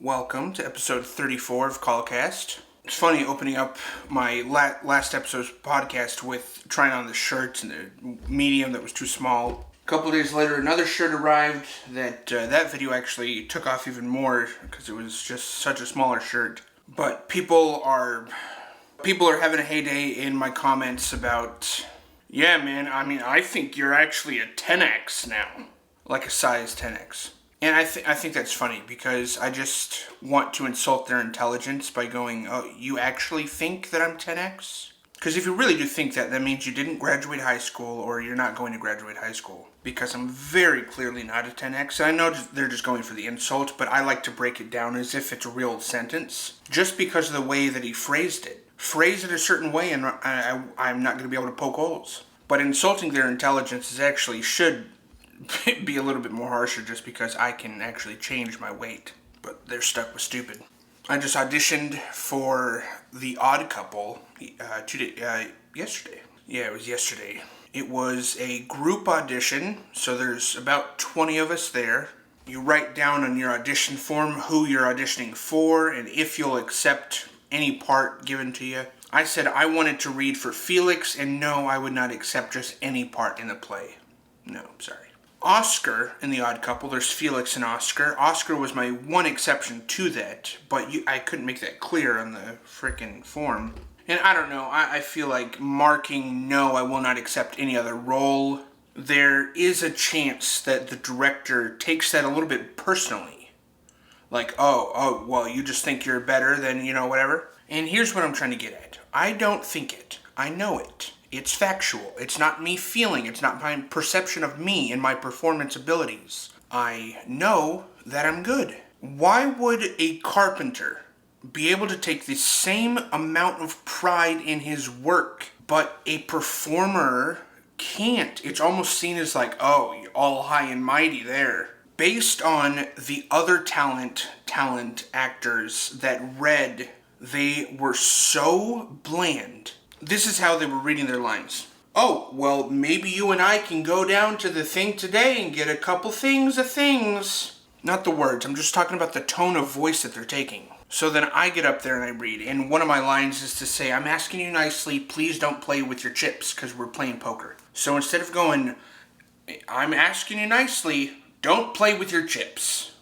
Welcome to episode 34 of COLLCAST. It's funny opening up my last episode's podcast with trying on the shirt and the medium that was too small. A couple days later, another shirt arrived that video actually took off even more because it was just such a smaller shirt. But people are having a heyday in my comments about, yeah, man, I think you're actually a 10X now. Like a size 10X. And I think that's funny because I just want to insult their intelligence by going, oh, you actually think that I'm 10X? Because if you really do think that, that means you didn't graduate high school or you're not going to graduate high school. Because I'm very clearly not a 10X. I know they're just going for the insult, but I like to break it down as if it's a real sentence. Just because of the way that he phrased it. Phrase it a certain way and I'm not going to be able to poke holes. But insulting their intelligence should be a little bit more harsher just because I can actually change my weight. But they're stuck with stupid. I just auditioned for The Odd Couple yesterday. Yeah, it was yesterday. It was a group audition, so there's about 20 of us there. You write down on your audition form who you're auditioning for and if you'll accept any part given to you. I said I wanted to read for Felix, and no, I would not accept just any part in the play. No, sorry. Oscar in The Odd Couple, there's Felix and Oscar. Oscar was my one exception to that, but I couldn't make that clear on the frickin' form. And I don't know, I feel like marking no, I will not accept any other role. There is a chance that the director takes that a little bit personally. Like, oh, well, you just think you're better than, whatever. And here's what I'm trying to get at. I don't think it. I know it. It's factual. It's not me feeling. It's not my perception of me and my performance abilities. I know that I'm good. Why would a carpenter be able to take the same amount of pride in his work, but a performer can't? It's almost seen as like, oh, you're all high and mighty there. Based on the other talent actors that read, they were so bland. This is how they were reading their lines. Oh, well, maybe you and I can go down to the thing today and get a couple things. Not the words, I'm just talking about the tone of voice that they're taking. So then I get up there and I read, and one of my lines is to say, I'm asking you nicely, please don't play with your chips, because we're playing poker. So instead of going, I'm asking you nicely, don't play with your chips,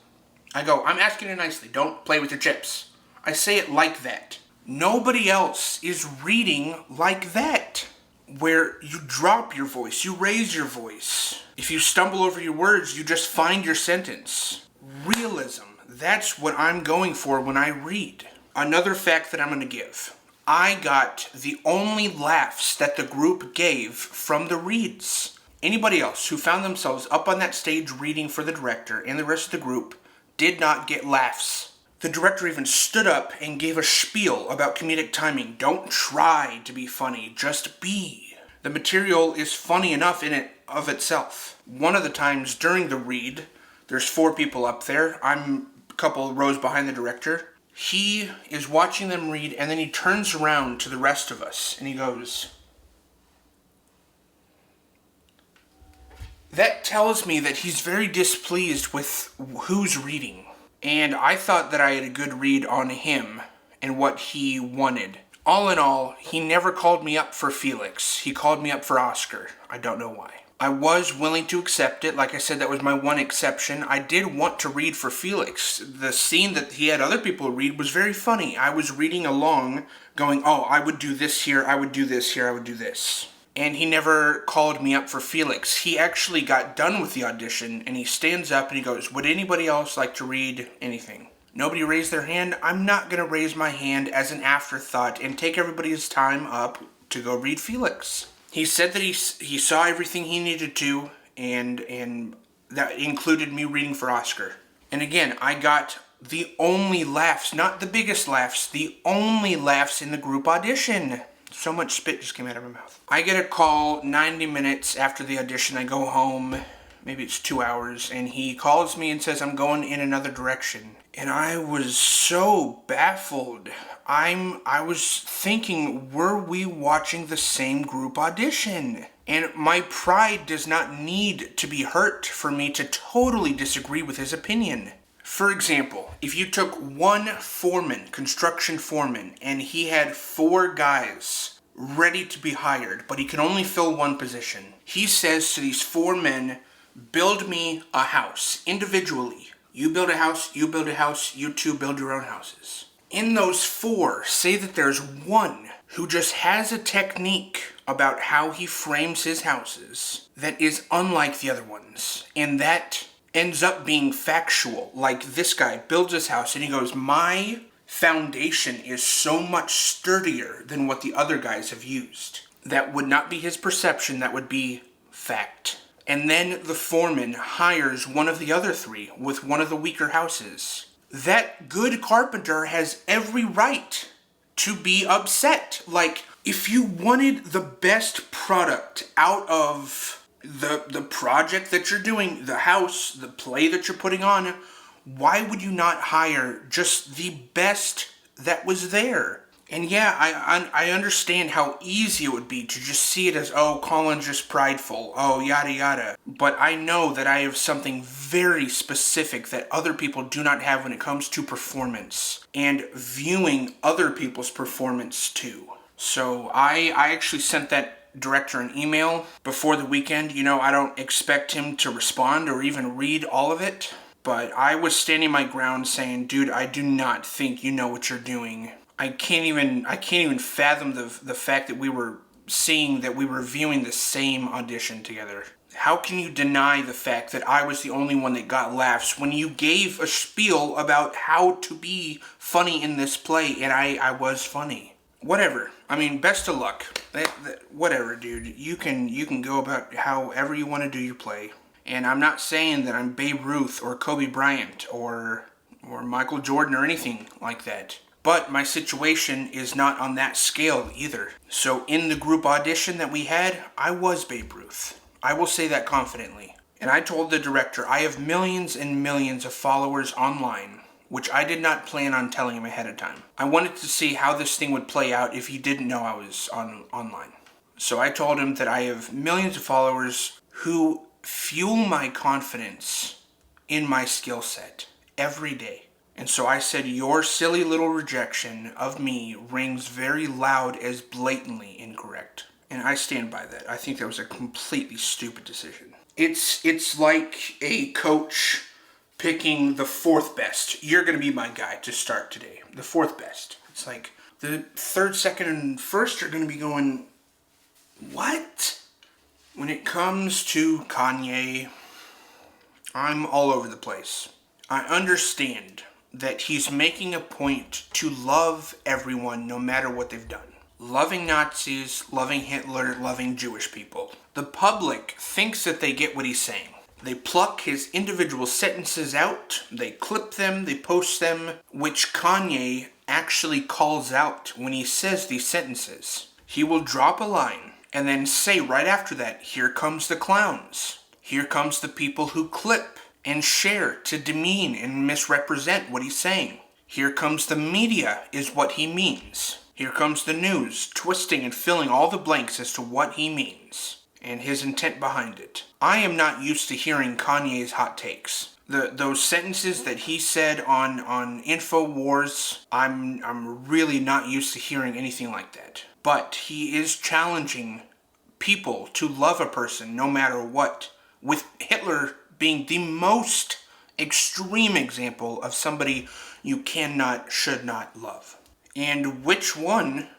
I go, I'm asking you nicely, don't play with your chips. I say it like that. Nobody else is reading like that, where you drop your voice, you raise your voice. If you stumble over your words, you just find your sentence. Realism, that's what I'm going for when I read. Another fact that I'm going to give. I got the only laughs that the group gave from the reads. Anybody else who found themselves up on that stage reading for the director and the rest of the group did not get laughs. The director even stood up and gave a spiel about comedic timing. Don't try to be funny, just be. The material is funny enough in it of itself. One of the times during the read, there's 4 people up there. I'm a couple rows behind the director. He is watching them read, and then he turns around to the rest of us, and he goes, that tells me that he's very displeased with who's reading. And I thought that I had a good read on him and what he wanted. All in all, he never called me up for Felix. He called me up for Oscar. I don't know why. I was willing to accept it. Like I said, that was my one exception. I did want to read for Felix. The scene that he had other people read was very funny. I was reading along going, oh, I would do this here, I would do this here, I would do this. And he never called me up for Felix. He actually got done with the audition, and he stands up and he goes, would anybody else like to read anything? Nobody raised their hand. I'm not going to raise my hand as an afterthought and take everybody's time up to go read Felix. He said that he saw everything he needed to, and that included me reading for Oscar. And again, I got the only laughs, not the biggest laughs, the only laughs in the group audition. So much spit just came out of my mouth. I get a call 90 minutes after the audition. I go home, maybe it's 2 hours, and he calls me and says I'm going in another direction. And I was so baffled. I was thinking, were we watching the same group audition? And my pride does not need to be hurt for me to totally disagree with his opinion. For example, if you took one foreman, construction foreman, and he had 4 guys ready to be hired, but he can only fill one position, he says to these 4 men, build me a house individually. You build a house, you build a house, you 2 build your own houses. In those 4, say that there's one who just has a technique about how he frames his houses that is unlike the other ones, and that ends up being factual. Like this guy builds his house and he goes, my foundation is so much sturdier than what the other guys have used. That would not be his perception, that would be fact. And then the foreman hires one of the other 3 with one of the weaker houses. That good carpenter has every right to be upset. Like, if you wanted the best product out of the project that you're doing, the house, the play that you're putting on, why would you not hire just the best that was there? And yeah, I understand how easy it would be to just see it as, oh, Collin's just prideful, oh, yada yada. But I know that I have something very specific that other people do not have when it comes to performance and viewing other people's performance too. So I actually sent that director an email before the weekend. You know, I don't expect him to respond or even read all of it, but I was standing my ground saying, dude, I do not think you know what you're doing. I can't even fathom the fact that we were viewing the same audition together. How can you deny the fact that I was the only one that got laughs when you gave a spiel about how to be funny in this play, and I was funny? Whatever. I mean, best of luck. Whatever, dude. You can go about however you want to do your play. And I'm not saying that I'm Babe Ruth or Kobe Bryant or Michael Jordan or anything like that. But my situation is not on that scale either. So in the group audition that we had, I was Babe Ruth. I will say that confidently. And I told the director, I have millions and millions of followers online, which I did not plan on telling him ahead of time. I wanted to see how this thing would play out if he didn't know I was online. So I told him that I have millions of followers who fuel my confidence in my skill set every day. And so I said, your silly little rejection of me rings very loud as blatantly incorrect. And I stand by that. I think that was a completely stupid decision. It's like a coach picking the 4th best. You're going to be my guy to start today. The 4th best. It's like the 3rd, 2nd, and 1st are going to be going, what? When it comes to Kanye, I'm all over the place. I understand that he's making a point to love everyone no matter what they've done. Loving Nazis, loving Hitler, loving Jewish people. The public thinks that they get what he's saying. They pluck his individual sentences out, they clip them, they post them, which Kanye actually calls out when he says these sentences. He will drop a line and then say right after that, here comes the clowns. Here comes the people who clip and share to demean and misrepresent what he's saying. Here comes the media is what he means. Here comes the news, twisting and filling all the blanks as to what he means and his intent behind it. I am not used to hearing Kanye's hot takes. Those sentences that he said on InfoWars, I'm really not used to hearing anything like that. But he is challenging people to love a person no matter what, with Hitler being the most extreme example of somebody you cannot, should not love. And which one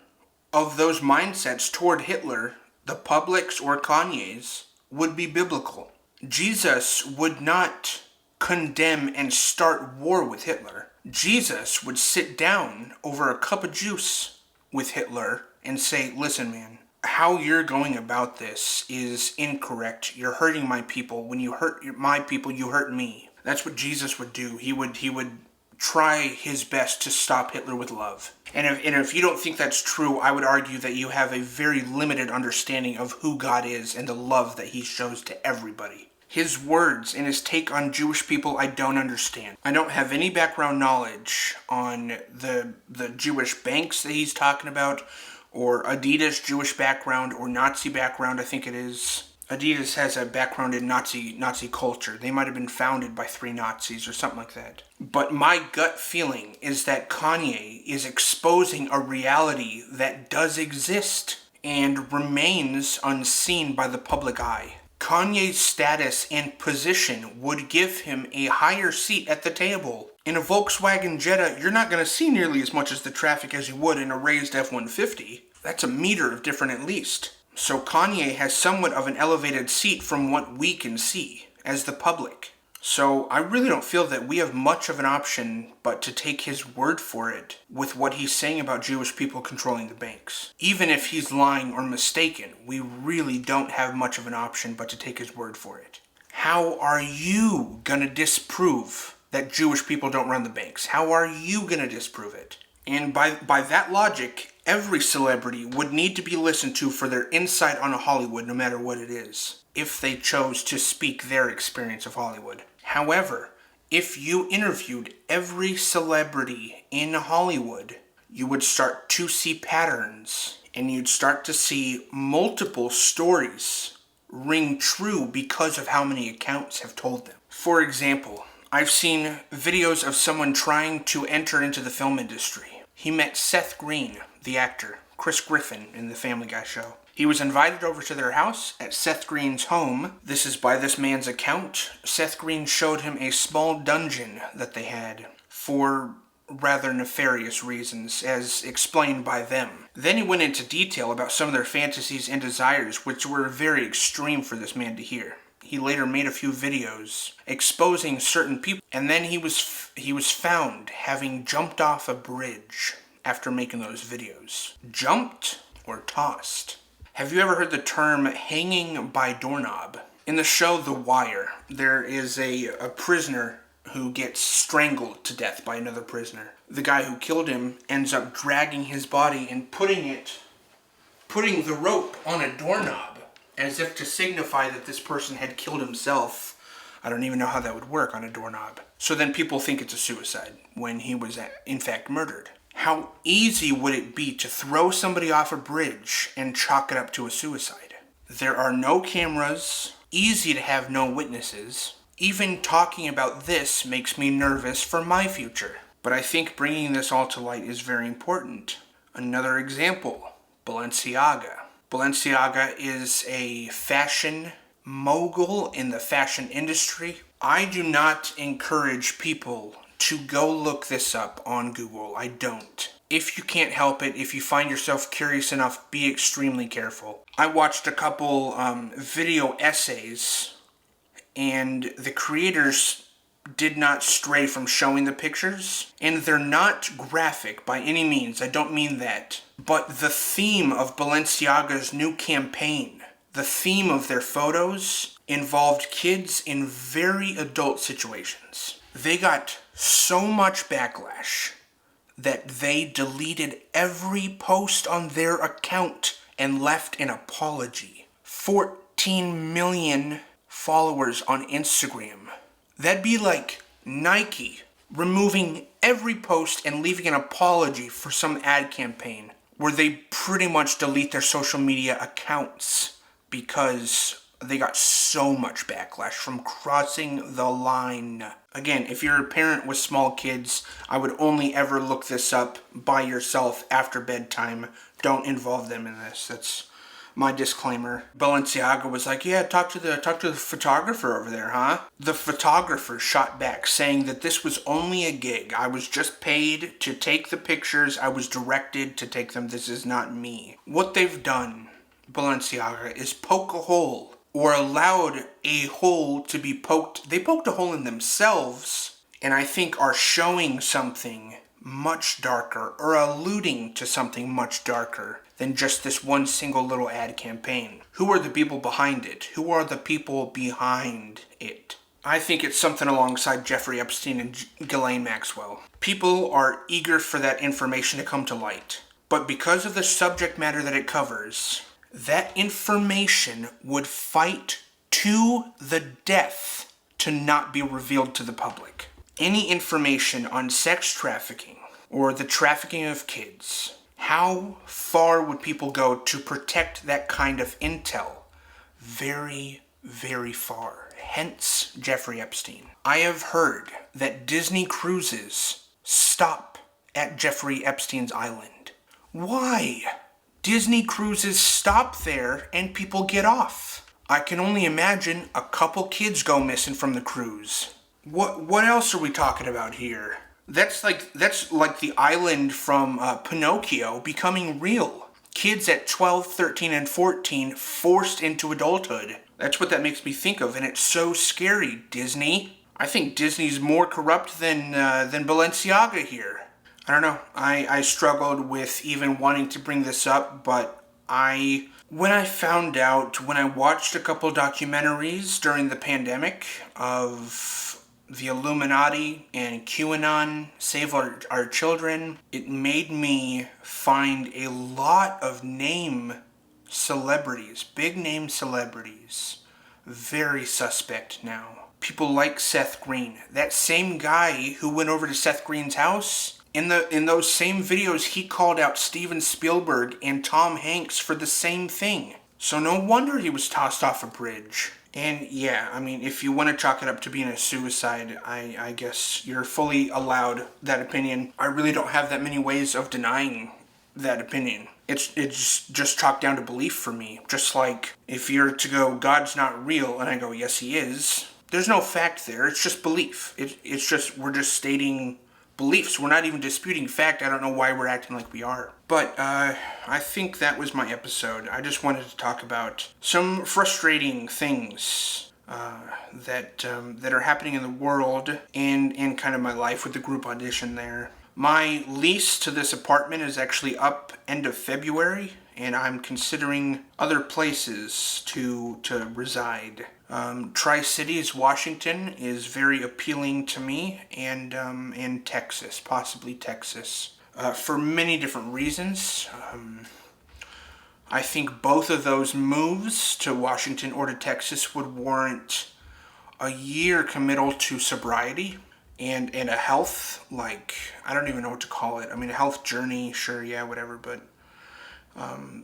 of those mindsets toward Hitler, the public's or Kanye's, would be biblical? Jesus would not condemn and start war with Hitler. Jesus would sit down over a cup of juice with Hitler and say, listen, man, how you're going about this is incorrect. You're hurting my people. When you hurt my people, you hurt me. That's what Jesus would do. He would try his best to stop Hitler with love. And if you don't think that's true, I would argue that you have a very limited understanding of who God is and the love that he shows to everybody. His words and his take on Jewish people, I don't understand. I don't have any background knowledge on the Jewish banks that he's talking about, or Adidas Jewish background, or Nazi background, I think it is. Adidas has a background in Nazi culture. They might have been founded by 3 Nazis or something like that. But my gut feeling is that Kanye is exposing a reality that does exist and remains unseen by the public eye. Kanye's status and position would give him a higher seat at the table. In a Volkswagen Jetta, you're not going to see nearly as much as the traffic as you would in a raised F-150. That's a meter of different at least. So Kanye has somewhat of an elevated seat from what we can see as the public. So I really don't feel that we have much of an option but to take his word for it with what he's saying about Jewish people controlling the banks. Even if he's lying or mistaken, we really don't have much of an option but to take his word for it. How are you going to disprove that Jewish people don't run the banks? How are you going to disprove it? And by that logic, every celebrity would need to be listened to for their insight on Hollywood, no matter what it is, if they chose to speak their experience of Hollywood. However, if you interviewed every celebrity in Hollywood, you would start to see patterns, and you'd start to see multiple stories ring true because of how many accounts have told them. For example, I've seen videos of someone trying to enter into the film industry. He met Seth Green, the actor, Chris Griffin in the Family Guy show. He was invited over to their house at Seth Green's home. This is by this man's account. Seth Green showed him a small dungeon that they had for rather nefarious reasons, as explained by them. Then he went into detail about some of their fantasies and desires, which were very extreme for this man to hear. He later made a few videos exposing certain people, and then he was found having jumped off a bridge after making those videos. Jumped or tossed? Have you ever heard the term hanging by doorknob? In the show The Wire, there is a prisoner who gets strangled to death by another prisoner. The guy who killed him ends up dragging his body and putting the rope on a doorknob, as if to signify that this person had killed himself. I don't even know how that would work on a doorknob. So then people think it's a suicide, when he was in fact murdered. How easy would it be to throw somebody off a bridge and chalk it up to a suicide? There are no cameras, easy to have no witnesses. Even talking about this makes me nervous for my future. But I think bringing this all to light is very important. Another example, Balenciaga. Balenciaga is a fashion mogul in the fashion industry. I do not encourage people to go look this up on Google. I don't. If you can't help it, if you find yourself curious enough, be extremely careful. I watched a couple video essays, and the creators did not stray from showing the pictures, and they're not graphic by any means. I don't mean that. But the theme of Balenciaga's new campaign, the theme of their photos, involved kids in very adult situations. They got so much backlash that they deleted every post on their account and left an apology. 14 million followers on Instagram. That'd be like Nike removing every post and leaving an apology for some ad campaign where they pretty much delete their social media accounts because they got so much backlash from crossing the line. Again, if you're a parent with small kids, I would only ever look this up by yourself after bedtime. Don't involve them in this. That's my disclaimer. Balenciaga was like, yeah, talk to the photographer over there, huh? The photographer shot back saying that this was only a gig. I was just paid to take the pictures. I was directed to take them. This is not me. What they've done, Balenciaga, is poke a hole, or allowed a hole to be poked. They poked a hole in themselves, and I think are showing something much darker, or alluding to something much darker than just this one single little ad campaign. Who are the people behind it? Who are the people behind it? I think it's something alongside Jeffrey Epstein and Ghislaine Maxwell. People are eager for that information to come to light. But because of the subject matter that it covers, that information would fight to the death to not be revealed to the public. Any information on sex trafficking or the trafficking of kids, how far would people go to protect that kind of intel very, very far. Hence Jeffrey Epstein. I have heard that Disney cruises stop at Jeffrey Epstein's island. Why? Disney cruises stop there and people get off. I can only imagine a couple kids go missing from the cruise. What else are we talking about here? That's like the island from Pinocchio becoming real. Kids at 12, 13, and 14 forced into adulthood. That's what that makes me think of, and it's so scary, Disney. I think Disney's more corrupt than Balenciaga here. I don't know. I struggled with even wanting to bring this up, but when I watched a couple documentaries during the pandemic of the Illuminati and QAnon, Save Our Children, it made me find a lot of big name celebrities, very suspect now. People like Seth Green. That same guy who went over to Seth Green's house, in those same videos, he called out Steven Spielberg and Tom Hanks for the same thing. So no wonder he was tossed off a bridge. And yeah, I mean, if you want to chalk it up to being a suicide, I guess you're fully allowed that opinion. I really don't have that many ways of denying that opinion. It's just chalked down to belief for me. Just like if you're to go, God's not real, and I go, yes, he is. There's no fact there. It's just belief. We're just stating beliefs. We're not even disputing fact. I don't know why we're acting like we are. But I think that was my episode. I just wanted to talk about some frustrating things that are happening in the world and in kind of my life with the group audition there. My lease to this apartment is actually up end of February, and I'm considering other places to reside. Tri-Cities, Washington is very appealing to me, and Texas, possibly Texas, for many different reasons. I think both of those moves to Washington or to Texas would warrant a year committal to sobriety and a health, I don't even know what to call it. I mean, a health journey, sure, yeah, whatever, but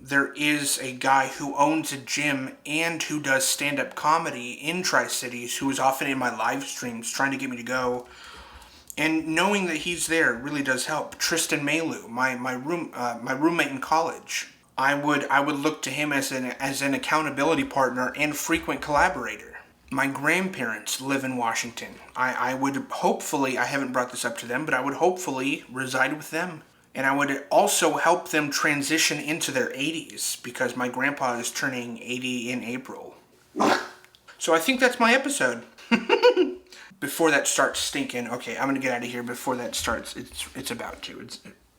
there is a guy who owns a gym and who does stand-up comedy in Tri-Cities who is often in my live streams trying to get me to go. And knowing that he's there really does help. Tristan Malu, my roommate in college, I would look to him as an accountability partner and frequent collaborator. My grandparents live in Washington. I would hopefully, I haven't brought this up to them, but I would hopefully reside with them. And I would also help them transition into their 80s because my grandpa is turning 80 in April. So I think that's my episode. Before that starts stinking, okay, I'm gonna get out of here before that starts. It's about to.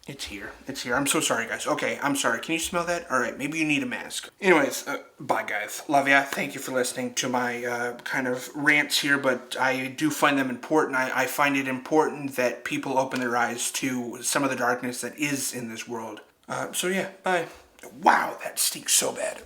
It's here. I'm so sorry, guys. Okay, I'm sorry. Can you smell that? All right, maybe you need a mask. Anyways, bye, guys. Love ya. Thank you for listening to my kind of rants here, but I do find them important. I find it important that people open their eyes to some of the darkness that is in this world. So yeah, bye. Wow, that stinks so bad.